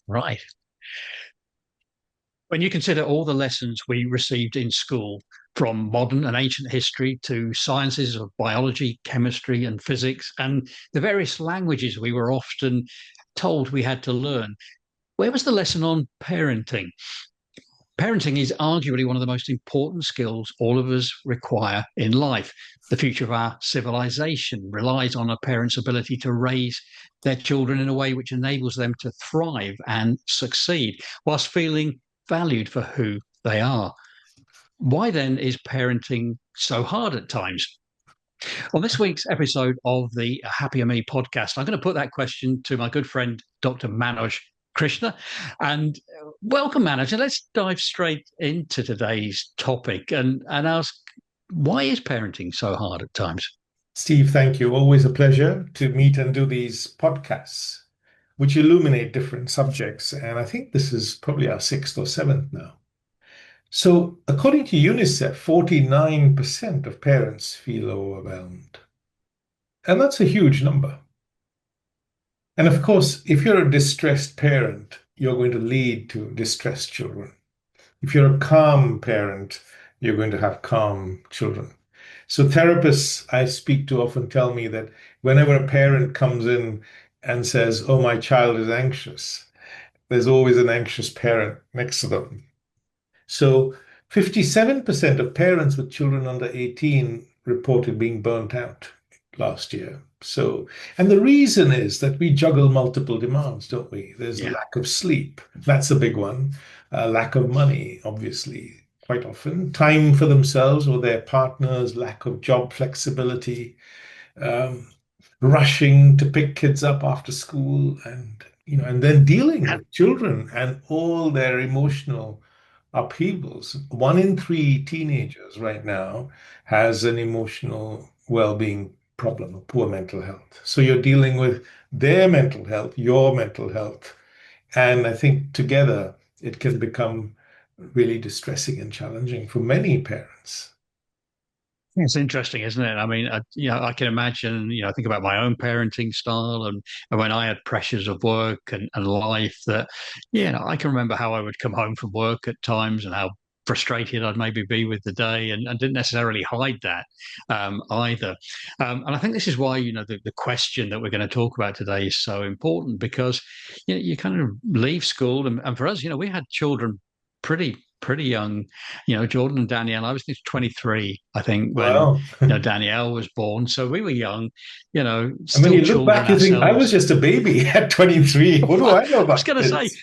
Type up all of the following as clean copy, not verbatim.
Right. When you consider all the lessons we received in school, from modern and ancient history to sciences of biology, chemistry, and physics, and the various languages we were often told we had to learn, where was the lesson on parenting? Parenting is arguably one of the most important skills all of us require in life. The future of our civilization relies on a parent's ability to raise their children in a way which enables them to thrive and succeed whilst feeling valued for who they are. Why then is parenting so hard at times? On this week's episode of the HappierMe podcast, I'm going to put that question to my good friend, Dr. Manoj Krishna. And welcome, Manoj. And let's dive straight into today's topic and ask, why is parenting so hard at times? Steve, thank you. Always a pleasure to meet and do these podcasts, which illuminate different subjects. And I think this is probably our sixth or seventh now. So, according to UNICEF, 49% of parents feel overwhelmed. And that's a huge number. And of course, if you're a distressed parent, you're going to lead to distressed children. If you're a calm parent, you're going to have calm children. So therapists I speak to often tell me that whenever a parent comes in and says, "Oh, my child is anxious," there's always an anxious parent next to them. So 57% of parents with children under 18 reported being burnt out last year. So, and the reason is that we juggle multiple demands, don't we? There's Yeah. lack of sleep. That's a big one. Lack of money, obviously, quite often. Time for themselves or their partners, lack of job flexibility, um, rushing to pick kids up after school, and then dealing with children and all their emotional upheavals. One in three teenagers right now has an emotional well-being problem, poor mental health. So you're dealing with their mental health, your mental health, and I think together it can become really distressing and challenging for many parents. It's interesting, isn't it? I mean, I can imagine, think about my own parenting style and when I had pressures of work and life that, I can remember how I would come home from work at times and how frustrated I'd maybe be with the day and didn't necessarily hide that either. And I think this is why, the question that we're going to talk about today is so important because, you kind of leave school and for us, we had children pretty young. Jordan and Danielle. I was 23, I think, when Wow. Danielle was born. So we were young, And when still you look children back, you think, I was ourselves. just a baby at 23. What do I I know was about going to say kids?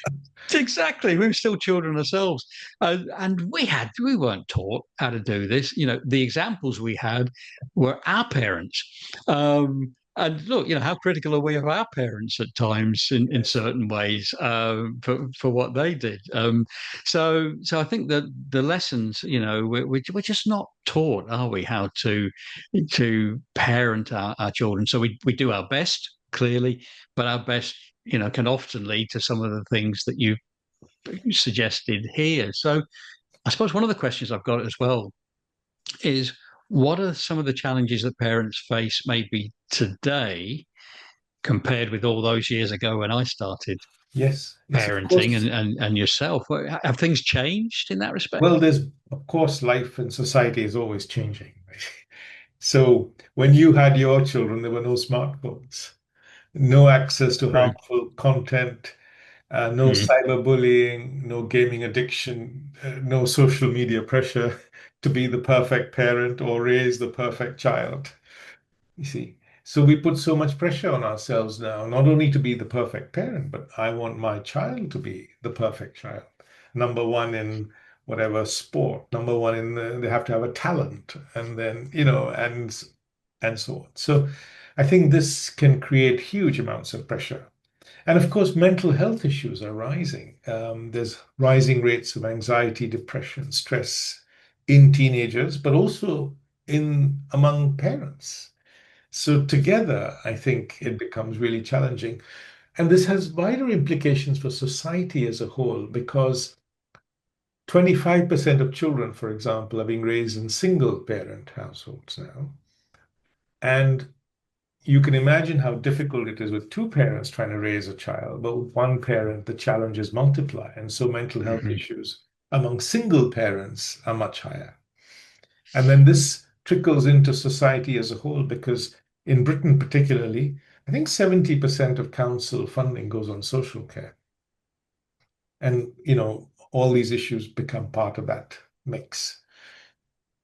exactly. We were still children ourselves, and we weren't taught how to do this. The examples we had were our parents. And look, how critical are we of our parents at times in Yes. certain ways for what they did? So I think that the lessons, we're just not taught, are we, how to parent our children? So we do our best, clearly, but our best, can often lead to some of the things that you suggested here. So I suppose one of the questions I've got as well is, what are some of the challenges that parents face maybe today compared with all those years ago when I started Yes. Yes, of parenting course. and yourself? Have things changed in that respect? Well, there's, of course, life and society is always changing. So when you had your children, there were no smartphones, no access to True. harmful content, no Mm. cyberbullying, no gaming addiction, no social media pressure to be the perfect parent or raise the perfect child. You see, so we put so much pressure on ourselves now, not only to be the perfect parent, but I want my child to be the perfect child. Number one in whatever sport, number one in they have to have a talent, and then, and so on. So I think this can create huge amounts of pressure. And of course, mental health issues are rising. There's rising rates of anxiety, depression, stress in teenagers, but also in among parents. So together, I think it becomes really challenging. And this has wider implications for society as a whole because 25% of children, for example, are being raised in single parent households now. And you can imagine how difficult it is with two parents trying to raise a child, but with one parent, the challenges multiply. And so mental health Mhm. issues among single parents are much higher. And then this trickles into society as a whole, because in Britain, particularly, I think 70% of council funding goes on social care. And, all these issues become part of that mix.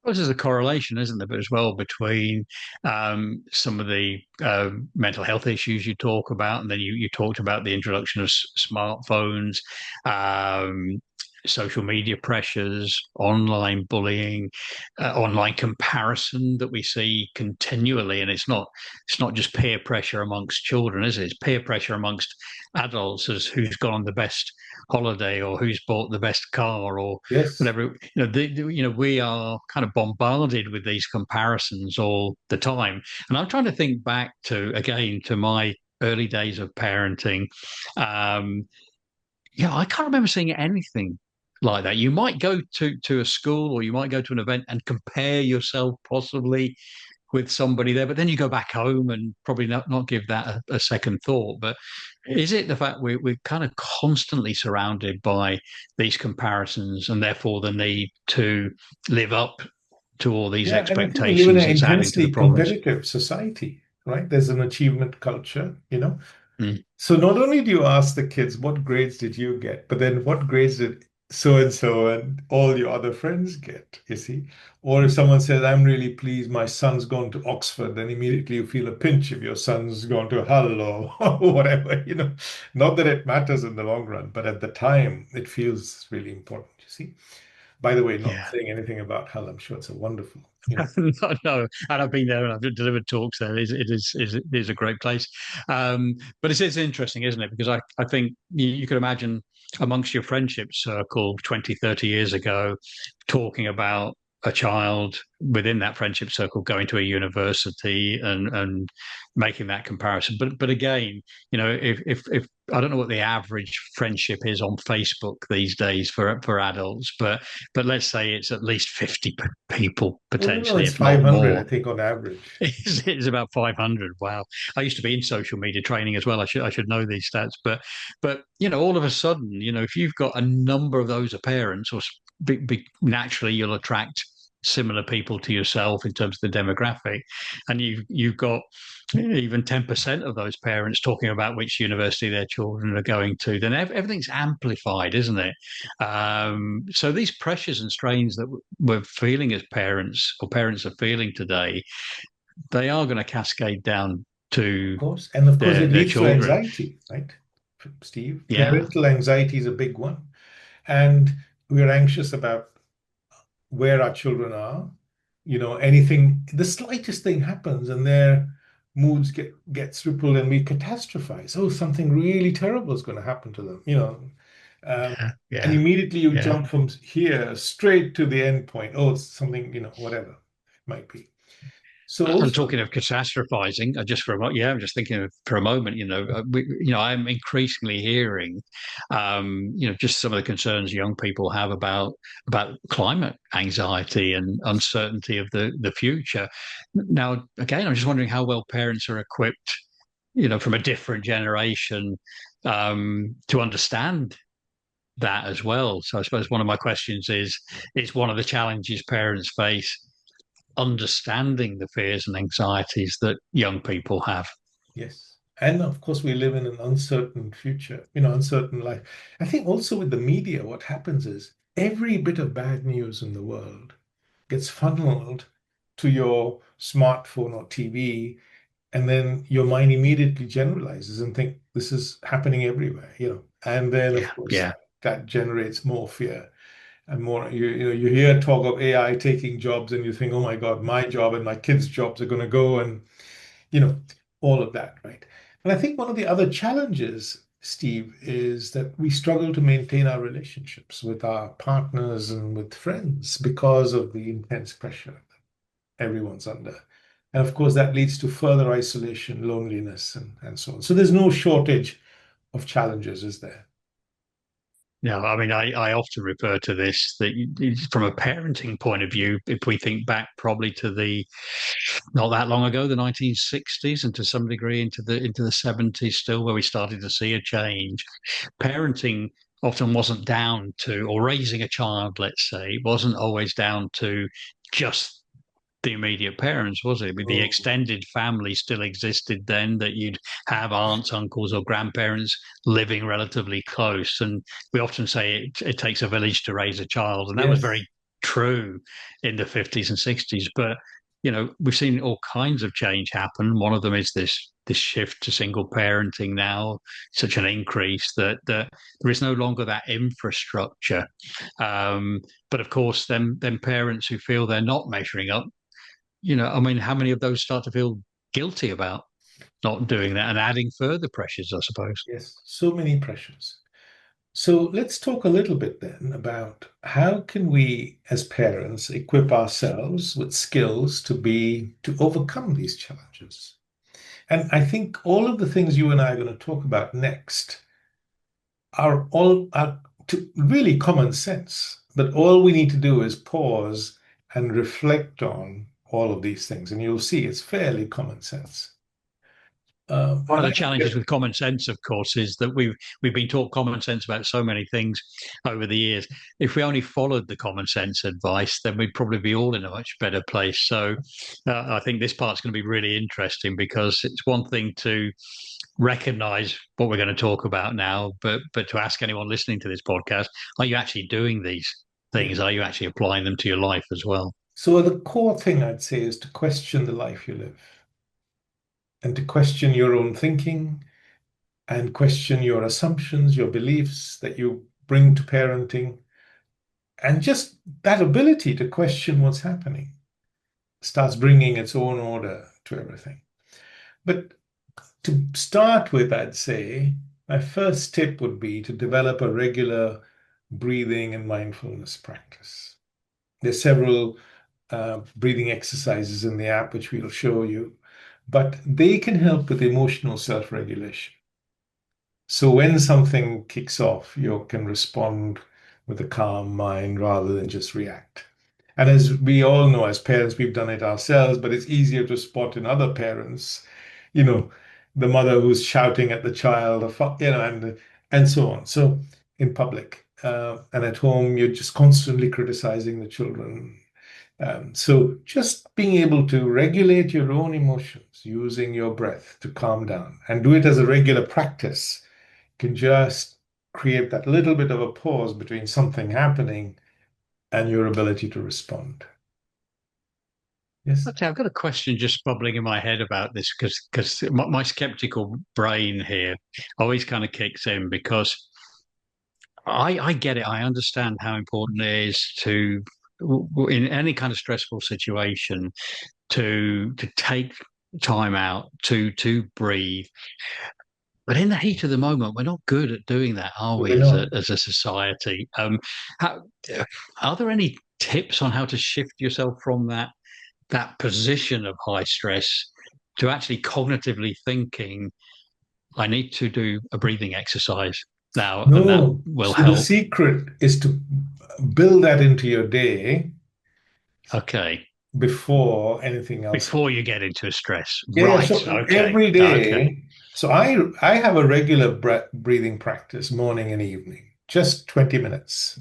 Well, there's a correlation, isn't there, but as well between some of the mental health issues you talk about, and then you talked about the introduction of smartphones, um, social media pressures, online bullying, online comparison that we see continually, and it's not just peer pressure amongst children, is it? It's peer pressure amongst adults as who's gone on the best holiday or who's bought the best car or Yes. whatever. We are kind of bombarded with these comparisons all the time. And I'm trying to think back to my early days of parenting. um I can't remember seeing anything like that. You might go to a school or you might go to an event and compare yourself possibly with somebody there, but then you go back home and probably not give that a second thought. But is it the fact we're kind of constantly surrounded by these comparisons and therefore the need to live up to all these Yeah, and I think we live in expectations an that's adding to the intensely problems? competitive society, right? There's an achievement culture. Mm. So not only do you ask the kids, what grades did you get, but then what grades did so and so and all your other friends get, you see? Or if someone says, I'm really pleased my son's gone to Oxford, then immediately you feel a pinch if your son's gone to Hull or whatever. Not that it matters in the long run, but at the time it feels really important, you see? By the way, not Yeah. saying anything about Hull, I'm sure it's a wonderful, No, no, and I've been there and I've delivered talks there. It is a great place, but it's interesting, isn't it? Because I think you could imagine amongst your friendship circle 20, 30 years ago, talking about a child within that friendship circle going to a university and making that comparison. But again, if I don't know what the average friendship is on Facebook these days for adults, but let's say it's at least 50 people well, no, potentially, it's if not 500, I more. think, on average. It's about 500. Wow. I used to be in social media training as well. I should know these stats, but all of a sudden, if you've got a number of those parents, or naturally you'll attract similar people to yourself in terms of the demographic, and you've got even 10% of those parents talking about which university their children are going to, then everything's amplified, isn't it? So these pressures and strains that we're feeling as parents, or parents are feeling today, they are going to cascade down Of to course. And of course, their it their leads to children. anxiety, right? Steve, Yeah, parental anxiety is a big one. And we're anxious about where our children are. Anything, the slightest thing happens and their moods gets rippled and we catastrophize. Oh, something really terrible is going to happen to them. Um, yeah, and yeah, immediately you yeah. jump from here straight to the end point. Oh, it's something, whatever it might be. So And also, talking of catastrophizing, just for a moment, yeah, I'm just thinking of, for a moment, I'm increasingly hearing, just some of the concerns young people have about climate anxiety and uncertainty of the future. Now, again, I'm just wondering how well parents are equipped, from a different generation, to understand that as well. So I suppose one of my questions is one of the challenges parents face understanding the fears and anxieties that young people have. yes. And of course, we live in an uncertain future, uncertain life. I think also with the media, what happens is every bit of bad news in the world gets funneled to your smartphone or TV, and then your mind immediately generalizes and think this is happening everywhere. And then, of Yeah, course, yeah, that generates more fear and more. You hear talk of AI taking jobs, and you think, oh my God, my job and my kids' jobs are going to go, and you know, all of that, right? And I think one of the other challenges, Steve, is that we struggle to maintain our relationships with our partners and with friends because of the intense pressure that everyone's under. And of course, that leads to further isolation, loneliness, and so on. So there's no shortage of challenges, is there? Yeah, I mean, I often refer to this that from a parenting point of view, if we think back probably to the not that long ago, the 1960s, and to some degree into the 70s still, where we started to see a change. Parenting often wasn't down to, or raising a child, let's say, wasn't always down to just the immediate parents, was it? But the Oh, extended family still existed then, that you'd have aunts, uncles, or grandparents living relatively close. And we often say it takes a village to raise a child. And that was yes, very true in the 50s and 60s. But, we've seen all kinds of change happen. One of them is this shift to single parenting now, such an increase that there is no longer that infrastructure. But of course, then parents who feel they're not measuring up, I mean, how many of those start to feel guilty about not doing that and adding further pressures, I suppose? yes, so many pressures. So let's talk a little bit then about how can we as parents equip ourselves with skills to overcome these challenges. And I think all of the things you and I are going to talk about next are really common sense. But all we need to do is pause and reflect on all of these things, and you'll see it's fairly common sense. One of And I the think challenges with common sense, of course, is that we've been taught common sense about so many things over the years. If we only followed the common sense advice, then we'd probably be all in a much better place. So, I think this part's going to be really interesting, because it's one thing to recognize what we're going to talk about now, but to ask anyone listening to this podcast, are you actually doing these yeah. things? Are you actually applying them to your life as well? So the core thing I'd say is to question the life you live and to question your own thinking and question your assumptions, your beliefs that you bring to parenting, and just that ability to question what's happening starts bringing its own order to everything. But to start with, I'd say my first tip would be to develop a regular breathing and mindfulness practice. There's several breathing exercises in the app, which we'll show you, but they can help with emotional self-regulation. So when something kicks off, you can respond with a calm mind rather than just react. And as we all know, as parents, we've done it ourselves, but it's easier to spot in other parents, you know, the mother who's shouting at the child, and so on. So in public and at home, you're just constantly criticizing the children. So just being able to regulate your own emotions using your breath to calm down and do it as a regular practice can just create that little bit of a pause between something happening and your ability to respond. Yes. Okay, I've got a question just bubbling in my head about this, because my skeptical brain here always kind of kicks in, because I get it. I understand how important it is to, in any kind of stressful situation, to take time out to breathe. But in the heat of the moment, we're not good at doing that, are we, We're as a not. as a society? How, are there any tips on how to shift yourself from that position of high stress to actually cognitively thinking, I need to do a breathing exercise now, and that No. will So the help? secret is to build that into your day Okay. before anything else Before happens. you get into a stress. Yeah, yeah. Right. So Okay. every Okay. day, so I have a regular breathing practice morning and evening, just 20 minutes.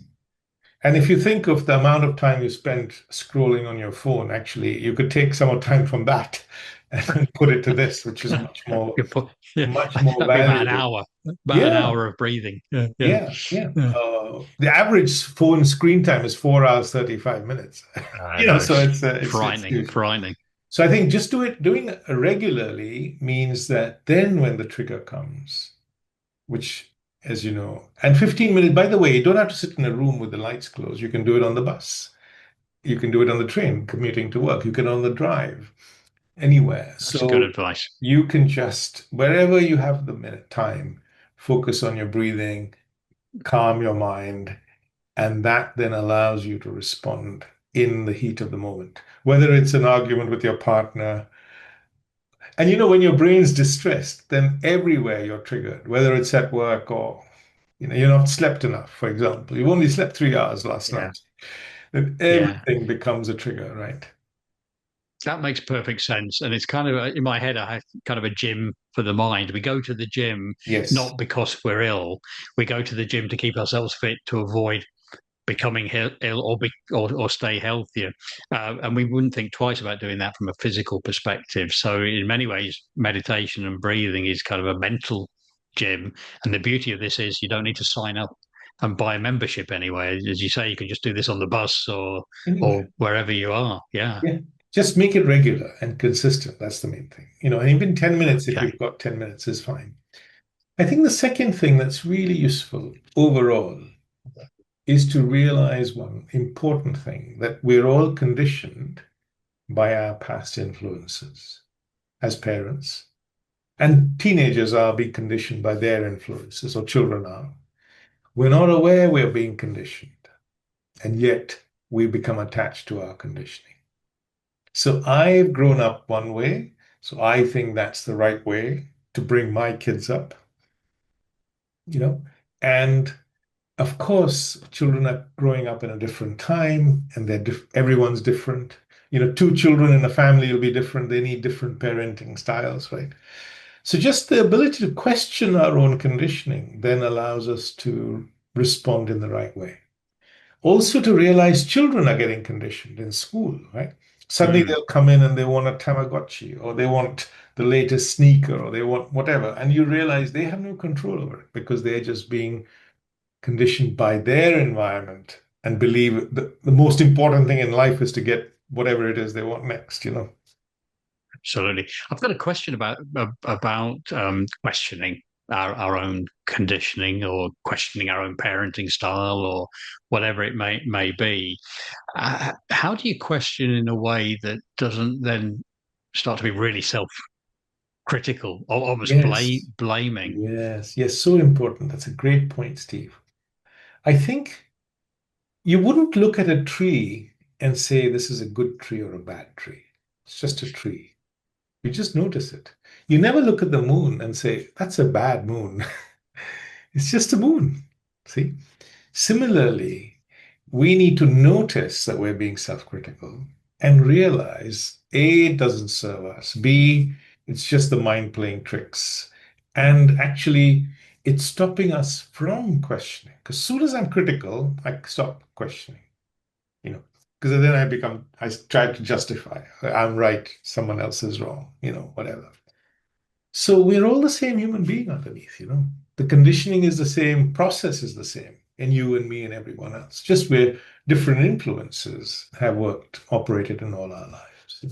And if you think of the amount of time you spend scrolling on your phone, actually, you could take some of time from that and put it to this, which is Good point. Yeah. much more That'd be valuable. about an Yeah, hour of breathing. Yeah. Yeah. yeah, yeah. Yeah. The average phone screen time is 4 hours, 35 minutes. I know, So it's it's frightening, huge. frightening. So I think just doing it regularly means that then when the trigger comes, which, as you know, and 15 minutes, by the way, you don't have to sit in a room with the lights closed. You can do it on the bus. You can do it on the train, commuting to work. You can on the drive, anywhere. That's good So advice. you can just, wherever you have the minute time, focus on your breathing, calm your mind, and that then allows you to respond in the heat of the moment. Whether it's an argument with your partner, and when your brain's distressed, then everywhere you're triggered, whether it's at work or You're not slept enough, for example. You've only slept 3 hours last Yeah. night. Then Yeah. everything becomes a trigger, right? That makes perfect sense. And it's kind of in my head, I have kind of a gym for the mind. We go to the gym Yes. not because we're ill. We go to the gym to keep ourselves fit to avoid becoming ill or stay healthier. And we wouldn't think twice about doing that from a physical perspective. So, in many ways, meditation and breathing is kind of a mental gym. And the beauty of this is you don't need to sign up and buy a membership anyway. As you say, you can just do this on the bus or Anywhere. wherever you are. Yeah. Yeah. Just make it regular and consistent. That's the main thing. And even 10 minutes, if Okay. you've got 10 minutes, is fine. I think the second thing that's really useful overall is to realize one important thing that we're all conditioned by our past influences as parents. And teenagers are being conditioned by their influences, or children are. We're not aware we're being conditioned, and yet we become attached to our conditioning. So I've grown up one way, so I think that's the right way to bring my kids up, you know, and of course, children are growing up in a different time and everyone's different. Two children in a family will be different. They need different parenting styles, right? So just the ability to question our own conditioning then allows us to respond in the right way. Also to realize children are getting conditioned in school, right? Suddenly Mm. they'll come in and they want a Tamagotchi or they want the latest sneaker or they want whatever. And you realize they have no control over it because they're just being conditioned by their environment and believe the most important thing in life is to get whatever it is they want next. Absolutely. I've got a question about questioning our own conditioning or questioning our own parenting style or whatever it may be. How do you question in a way that doesn't then start to be really self-critical or almost Yes, blaming? yes, yes. So important. That's a great point, Steve. I think you wouldn't look at a tree and say this is a good tree or a bad tree. It's just a tree. You just notice it. You never look at the moon and say that's a bad moon. It's just a moon. See? Similarly, we need to notice that we're being self-critical and realize A, it doesn't serve us. B, it's just the mind playing tricks. And actually, it's stopping us from questioning. Because as soon as I'm critical, I stop questioning, you know, because then I try to justify. I'm right, someone else is wrong, whatever. So we're all the same human being underneath. The conditioning is the same, process is the same in you and me and everyone else, just where different influences have operated in all our lives. So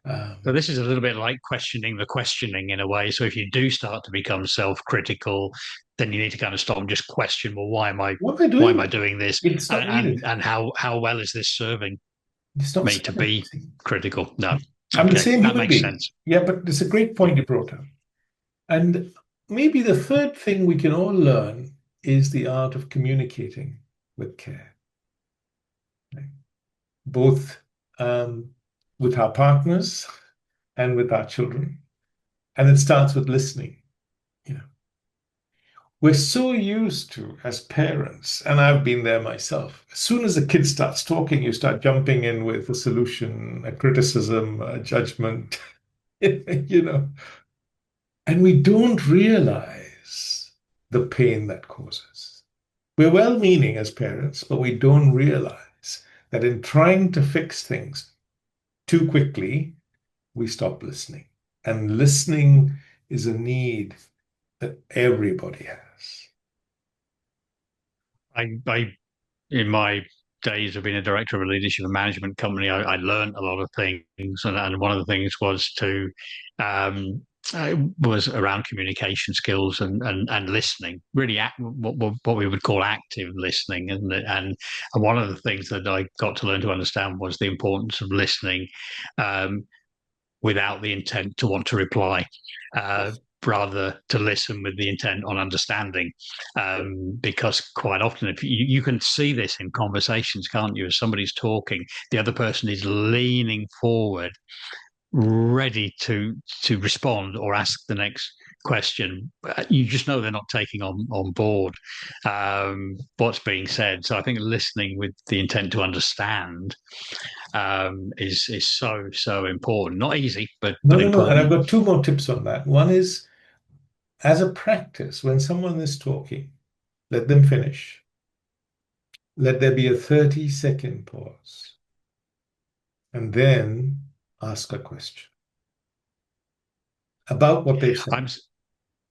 Um, this is a little bit like questioning the questioning in a way. So if you do start to become self-critical, then you need to kind of stop and just question, well, what am I why am I doing? doing this? It's not needed. And how well is this serving It's not me to serving. be critical? No. I'm the Okay, same that human makes being. sense. Yeah, but it's a great point you brought up. And maybe the third thing we can all learn is the art of communicating with care, right? Both with our partners and with our children. And it starts with listening. You know, we're so used to, as parents, and I've been there myself, as soon as a kid starts talking, you start jumping in with a solution, a criticism, a judgment, you know, and we don't realize the pain that causes. We're well meaning as parents, but we don't realize that in trying to fix things too quickly, we stop listening. And listening is a need that everybody has. I in my days of being a director of a leadership and management company, I learned a lot of things, and one of the things was to um, was around communication skills and listening, really what we would call active listening, and one of the things that I got to learn to understand was the importance of listening. Um, Without the intent to want to reply, uh, rather to listen with the intent on understanding. Because quite often, if you can see this in conversations, can't you? As somebody's talking, the other person is leaning forward, ready to respond or ask the next question, you just know they're not taking on board what's being said. So I think listening with the intent to understand is so important. Not easy, No, but no, no. And I've important. got two more tips on that. One is, as a practice, when someone is talking, let them finish. Let there be a 30-second pause, and then ask a question about what they've said. I'm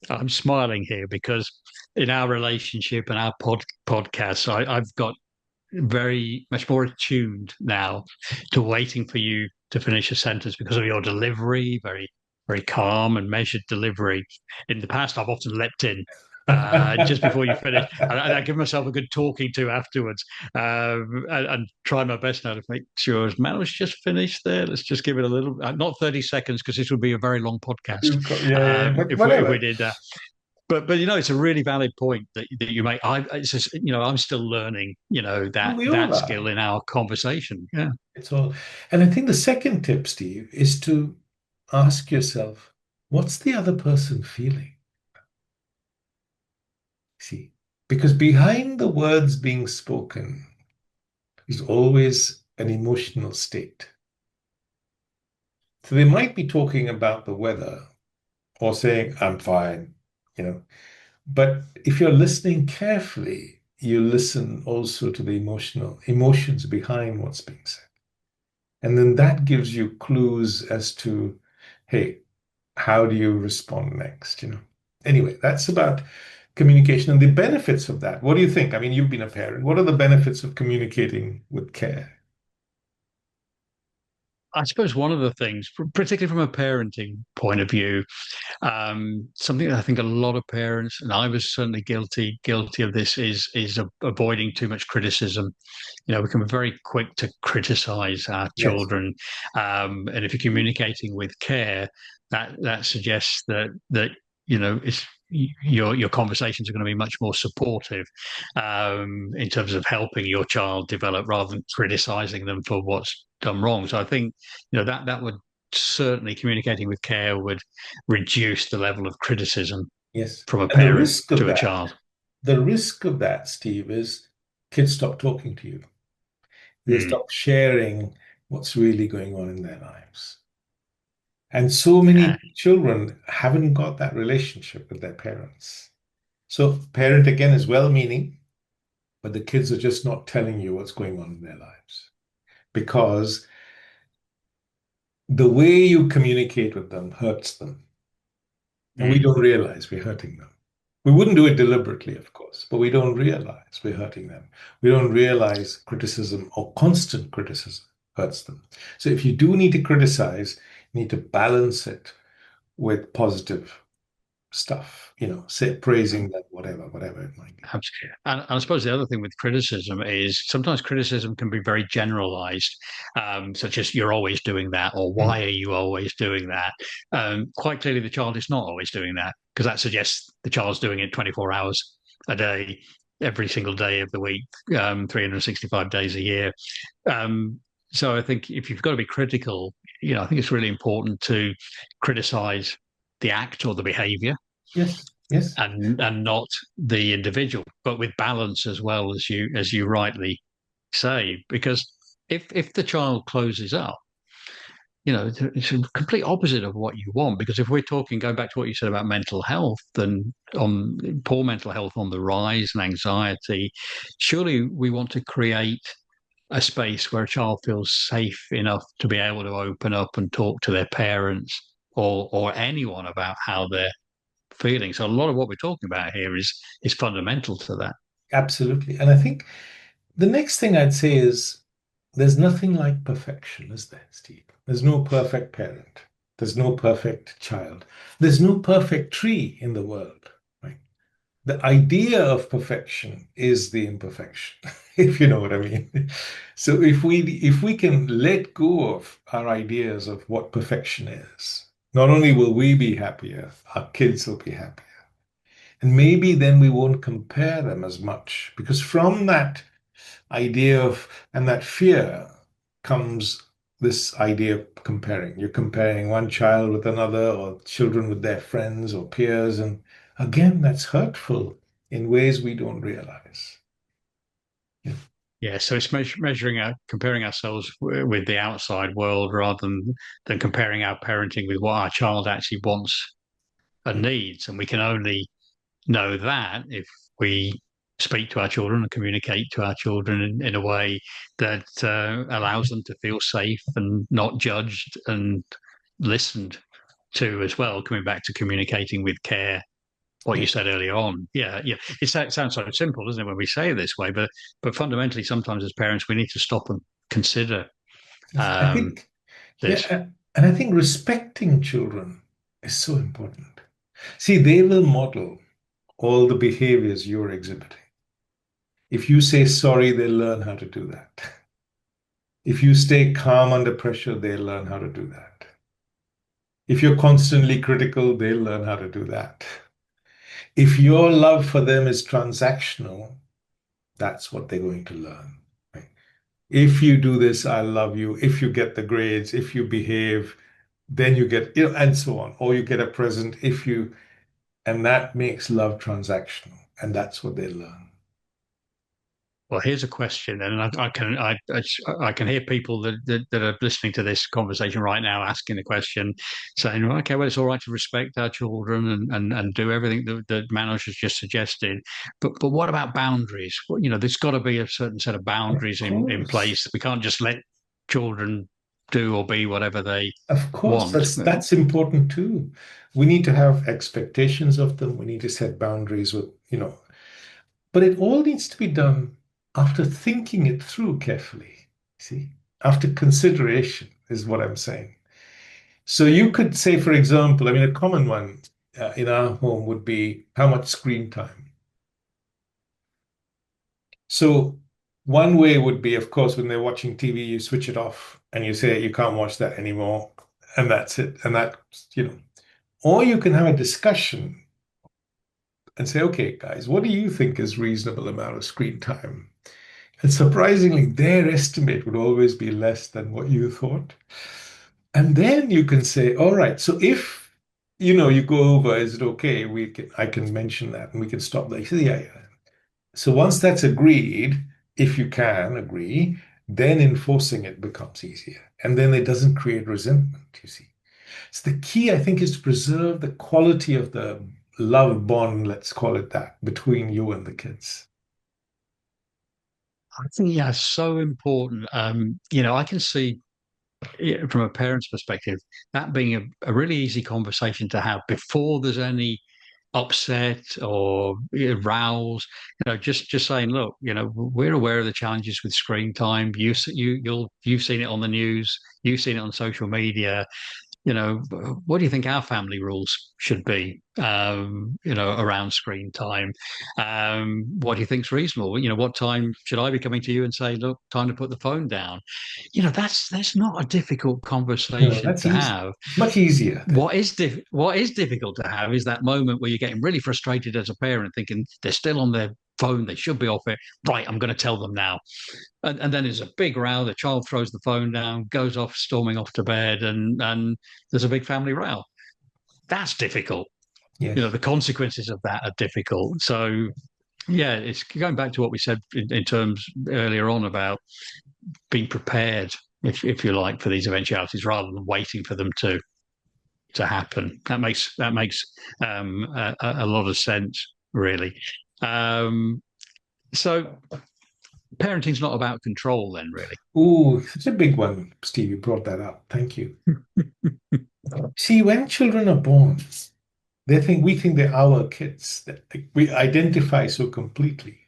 I'm smiling here because in our relationship and our podcast, I've got very much more attuned now to waiting for you to finish a sentence because of your delivery, very calm and measured delivery. In the past, I've often leapt in just before you finish, and I give myself a good talking to afterwards, and try my best now to make sure as Manoj just finished there. Let's just give it a little, not 30 seconds because this would be a very long podcast Yeah, but if we whatever. did that. But it's a really valid point that you make. It's just, I'm still learning Well, we all that are. skill in our conversation. Yeah, It's all. And I think the second tip, Steve, is to ask yourself, what's the other person feeling? See, because behind the words being spoken is always an emotional state. So they might be talking about the weather or saying, I'm fine, you know. But if you're listening carefully, you listen also to the emotions behind what's being said. And then that gives you clues as to, hey, how do you respond next? Anyway, that's about communication and the benefits of that. What do you think? I mean, you've been a parent. What are the benefits of communicating with care? I suppose one of the things, particularly from a parenting point of view, something that I think a lot of parents, and I was certainly guilty of this, is avoiding too much criticism. We can be very quick to criticize our Yes. children, and if you're communicating with care, that suggests that it's your conversations are going to be much more supportive in terms of helping your child develop rather than criticizing them for what's done wrong. So I think that would certainly, communicating with care would reduce the level of criticism Yes. from a And parent to a child. the risk of that, Steve, is kids stop talking to you. They Mm. stop sharing what's really going on in their lives. And so many children haven't got that relationship with their parents. So parent again is well-meaning, but the kids are just not telling you what's going on in their lives because the way you communicate with them hurts them. And we Mm. don't realize we're hurting them. We wouldn't do it deliberately, of course, but we don't realize we're hurting them. We don't realize criticism or constant criticism hurts them. So if you do need to criticize, you need to balance it with positive stuff, say praising them, whatever it might be. Absolutely. And I suppose the other thing with criticism is sometimes criticism can be very generalized, such as you're always doing that, or Mm. why are you always doing that? Quite clearly, the child is not always doing that because that suggests the child's doing it 24 hours a day, every single day of the week, 365 days a year. So I think if you've got to be critical, I think it's really important to criticize the act or the behavior Yes, yes. and not the individual, but with balance as well, as you rightly say. Because if the child closes up, it's a complete opposite of what you want. Because if we're talking, going back to what you said about mental health, then on poor mental health on the rise and anxiety, surely we want to create a space where a child feels safe enough to be able to open up and talk to their parents or anyone about how they're feeling. So a lot of what we're talking about here is fundamental to that. Absolutely. And I think the next thing I'd say is there's nothing like perfection, is there, Steve? There's no perfect parent. There's no perfect child. There's no perfect tree in the world, right? The idea of perfection is the imperfection, if you know what I mean. So if we can let go of our ideas of what perfection is, not only will we be happier, our kids will be happier. And maybe then we won't compare them as much because from that idea of and that fear comes this idea of comparing. You're comparing one child with another, or children with their friends or peers. And again, that's hurtful in ways we don't realize. Yeah. Yeah, so it's measuring comparing ourselves with the outside world rather than comparing our parenting with what our child actually wants and needs. And we can only know that if we speak to our children and communicate to our children in a way that allows them to feel safe and not judged and listened to as well. Coming back to communicating with care, what you Yeah. said earlier on. Yeah, yeah. It sounds so simple, doesn't it, when we say it this way? But fundamentally, sometimes as parents, we need to stop and consider I um, think, this. yeah, and I think respecting children is so important. See, they will model all the behaviors you're exhibiting. If you say sorry, they'll learn how to do that. If you stay calm under pressure, they'll learn how to do that. If you're constantly critical, they'll learn how to do that. If your love for them is transactional, that's what they're going to learn. Right? If you do this, I love you. If you get the grades, if you behave, then you get, and so on. Or you get a present if you, and that makes love transactional. And that's what they learn. Well, here's a question, and I can hear people that are listening to this conversation right now asking the question, saying, well, "Okay, well, it's all right to respect our children and do everything that Manoj has just suggested, but what about boundaries? Well, there's got to be a certain set of Of boundaries in course. place. We can't just let children do or be whatever they Of course, want." that's important too. We need to have expectations of them. We need to set boundaries with. But it all needs to be done after thinking it through carefully. See, after consideration is what I'm saying. So you could say, for example, I mean, a common one in our home would be how much screen time. So one way would be, of course, when they're watching TV, you switch it off and you say you can't watch that anymore, and that's it. And or you can have a discussion and say, okay, guys, what do you think is reasonable amount of screen time? And surprisingly, their estimate would always be less than what you thought. And then you can say, all right, so if you go over, is it okay? I can mention that and we can stop there. You say, yeah, yeah. So once that's agreed, if you can agree, then enforcing it becomes easier. And then it doesn't create resentment, you see. So the key, I think, is to preserve the quality of the love bond, let's call it that, between you and the kids. I think yeah, so important. I can see from a parent's perspective, that being a really easy conversation to have before there's any upset or rows. Just saying, look, we're aware of the challenges with screen time. You've seen it on the news, you've seen it on social media. What do you think our family rules should be, around screen time? What do you think's reasonable? What time should I be coming to you and say, look, time to put the phone down? That's not a difficult No, conversation that's to easy. have. It's much easier. What is difficult to have is that moment where you're getting really frustrated as a parent, thinking they're still on their phone, they should be off it. Right, I'm going to tell them now. And then there's a big row. The child throws the phone down, goes off, storming off to bed, and there's a big family row. That's difficult. Yes. The consequences of that are difficult. So yeah, it's going back to what we said in terms earlier on about being prepared, if you like, for these eventualities rather than waiting for them to happen. That makes a lot of sense, really. Um, so parenting's not about control, then, really. Ooh, such a big one, Steve. You brought that up. Thank you. See, when children are born, we think they're our kids. That we identify so completely.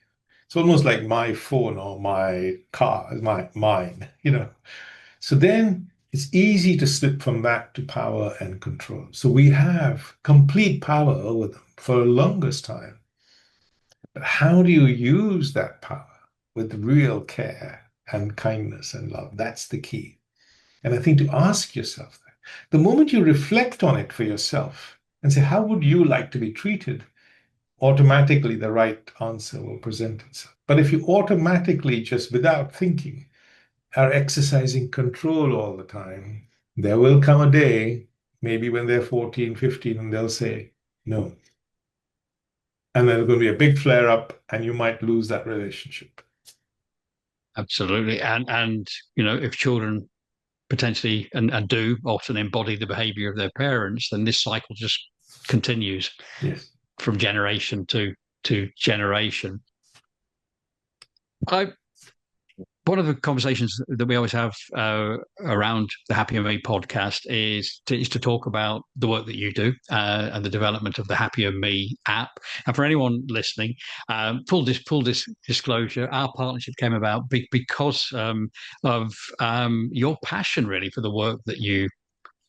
It's almost like my phone or my car is mine. So then it's easy to slip from that to power and control. So we have complete power over them for the longest time. But how do you use that power with real care and kindness and love? That's the key. And I think to ask yourself that, the moment you reflect on it for yourself and say, how would you like to be treated? Automatically the right answer will present itself. But if you automatically, just without thinking, are exercising control all the time, there will come a day, maybe when they're 14, 15, and they'll say, no. And there's going to be a big flare up, and you might lose that relationship. Absolutely. And if children potentially and do often embody the behavior of their parents, then this cycle just continues Yes. from generation to generation. I One of the conversations that we always have around the HappierMe podcast is to talk about the work that you do and the development of the HappierMe app. And for anyone listening, full disclosure, our partnership came about because of your passion, really, for the work that you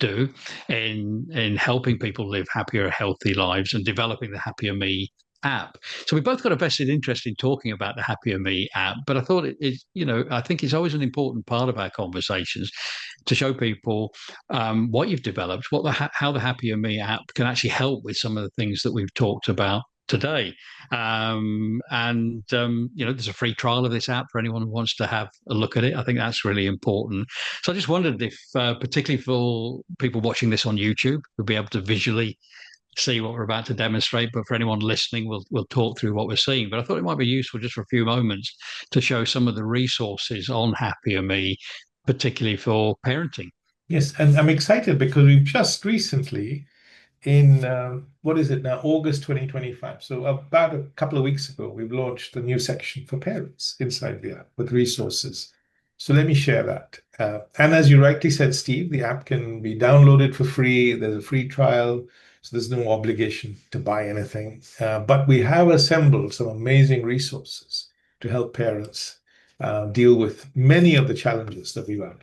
do in helping people live happier, healthy lives and developing the HappierMe app. So we both got a vested interest in talking about the HappierMe app, but I thought I think it's always an important part of our conversations to show people what you've developed, how the HappierMe app can actually help with some of the things that we've talked about today. There's a free trial of this app for anyone who wants to have a look at it. I think that's really important. So I just wondered if, particularly for people watching this on YouTube, we'll be able to visually see what we're about to demonstrate. But for anyone listening, we'll talk through what we're seeing. But I thought it might be useful just for a few moments to show some of the resources on HappierMe, particularly for parenting. Yes, and I'm excited because we've just recently, in what is it now, August 2025. So about a couple of weeks ago, we've launched a new section for parents inside the app with resources. So let me share that. And as you rightly said, Steve, the app can be downloaded for free. There's a free trial, so there's no obligation to buy anything. But we have assembled some amazing resources to help parents deal with many of the challenges that we've had.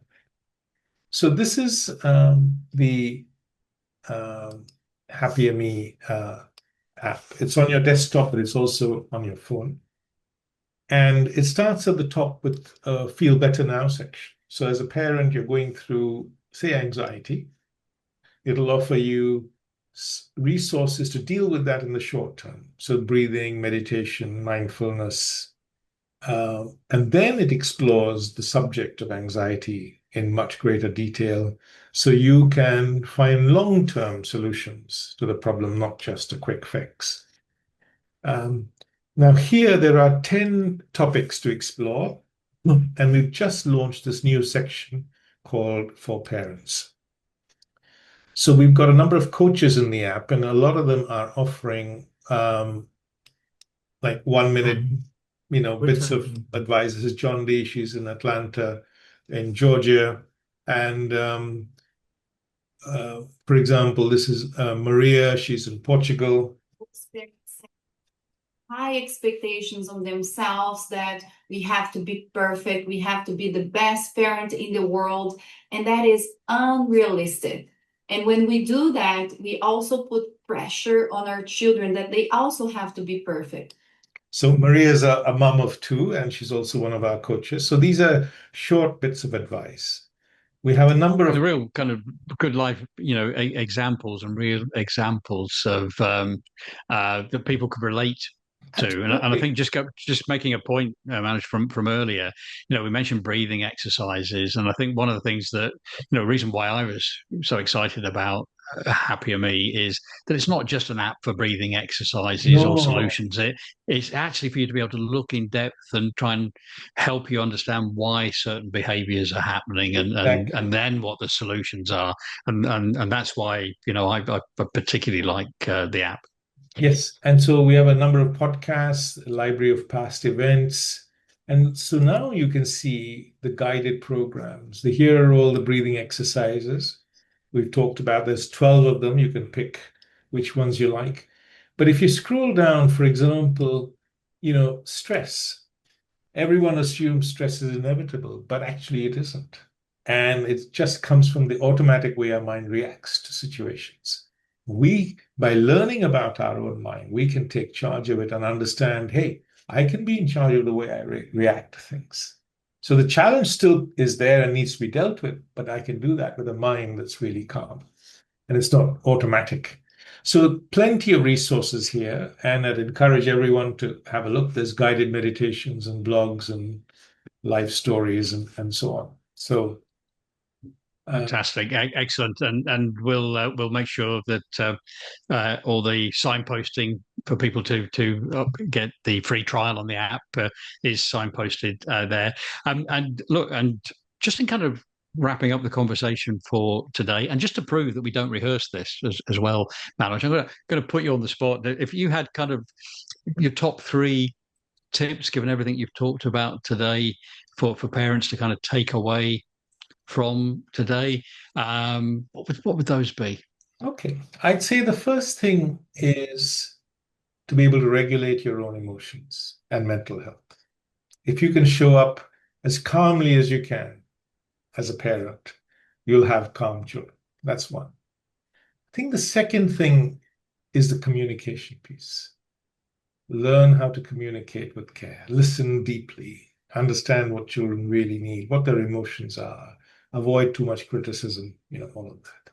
So this is the HappierMe app. It's on your desktop, but it's also on your phone. And it starts at the top with a Feel Better Now section. So as a parent, you're going through, say, anxiety. It'll offer you resources to deal with that in the short term. So breathing, meditation, mindfulness. And then it explores the subject of anxiety in much greater detail, so you can find long-term solutions to the problem, not just a quick fix. Now here there are 10 topics to explore, and we've just launched this new section called For Parents. So we've got a number of coaches in the app, and a lot of them are offering like 1 minute, bits of advice. This is John Lee. She's in Atlanta, in Georgia. And for example, this is Maria. She's in Portugal. High expectations on themselves, that we have to be perfect, we have to be the best parent in the world, and that is unrealistic. And when we do that, we also put pressure on our children that they also have to be perfect. So Maria is a mom of two, and she's also one of our coaches. So these are short bits of advice. We have a number of the real kind of good life, examples and real examples of that people could relate to. And I think just making a point, Manoj, from earlier, we mentioned breathing exercises, and I think one of the things that reason why I was so excited about HappierMe is that it's not just an app for breathing exercises or solutions. It's actually for you to be able to look in depth and try and help you understand why certain behaviors are happening, and then what the solutions are, and that's why I particularly like the app. Yes, and so we have a number of podcasts, a library of past events. And so now you can see the guided programs. Here are all the breathing exercises we've talked about. There's 12 of them. You can pick which ones you like. But if you scroll down, for example, stress. Everyone assumes stress is inevitable, but actually it isn't. And it just comes from the automatic way our mind reacts to situations. By learning about our own mind, we can take charge of it and understand, hey, I can be in charge of the way I react to things. So the challenge still is there and needs to be dealt with, but I can do that with a mind that's really calm. And it's not automatic. So plenty of resources here, and I'd encourage everyone to have a look. There's guided meditations and blogs and life stories and so on. So fantastic, excellent, and we'll make sure that all the signposting for people to get the free trial on the app is signposted there. And look, and just in kind of wrapping up the conversation for today, and just to prove that we don't rehearse this as well, Manoj, I'm going to put you on the spot. If you had kind of your top three tips, given everything you've talked about today, for parents to kind of take away from today, what would those be? okay, I'd say the first thing is to be able to regulate your own emotions and mental health. If you can show up as calmly as you can as a parent, you'll have calm children. That's one. I think the second thing is the communication piece. Learn how to communicate with care, listen deeply, understand what children really need, what their emotions are, avoid too much criticism, all of that.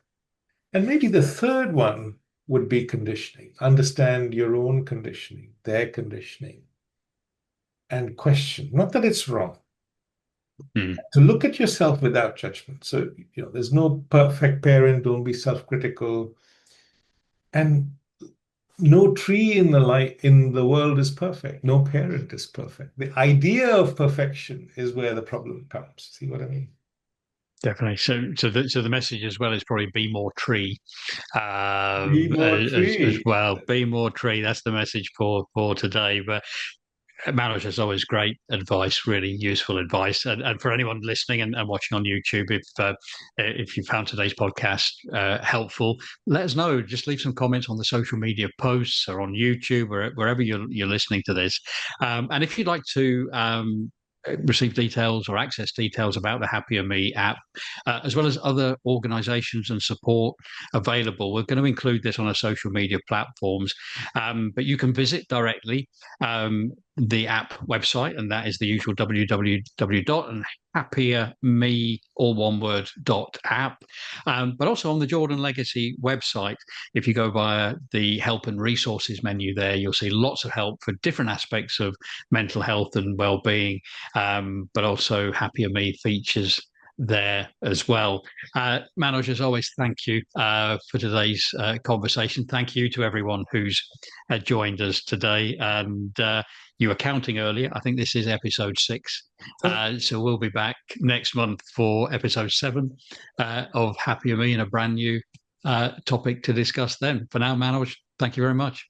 And maybe the third one would be conditioning. Understand your own conditioning, their conditioning, and question. Not that it's wrong. To look at yourself without judgment. So, there's no perfect parent. Don't be self-critical. And no tree in the world is perfect. No parent is perfect. The idea of perfection is where the problem comes. See what I mean? Definitely. So the message as well is probably be more tree, Be more as tree. well. Be more tree. That's the message for today. But Manoj is always great advice, really useful advice. And for anyone listening and watching on YouTube, if you found today's podcast helpful, let us know. Just leave some comments on the social media posts or on YouTube or wherever you're listening to this. And if you'd like to receive details or access details about the HappierMe app, as well as other organizations and support available. We're going to include this on our social media platforms, but you can visit directly the app website, and that is the usual www.happierme, all one word, .app. But also on the Jordan Legacy website, if you go via the help and resources menu there, you'll see lots of help for different aspects of mental health and well-being, but also HappierMe features there as well. Manoj, as always, thank you for today's conversation. Thank you to everyone who's joined us today. And you were counting earlier. I think this is episode 6. So we'll be back next month for episode 7 of HappierMe and a brand new topic to discuss then. For now, Manoj, thank you very much.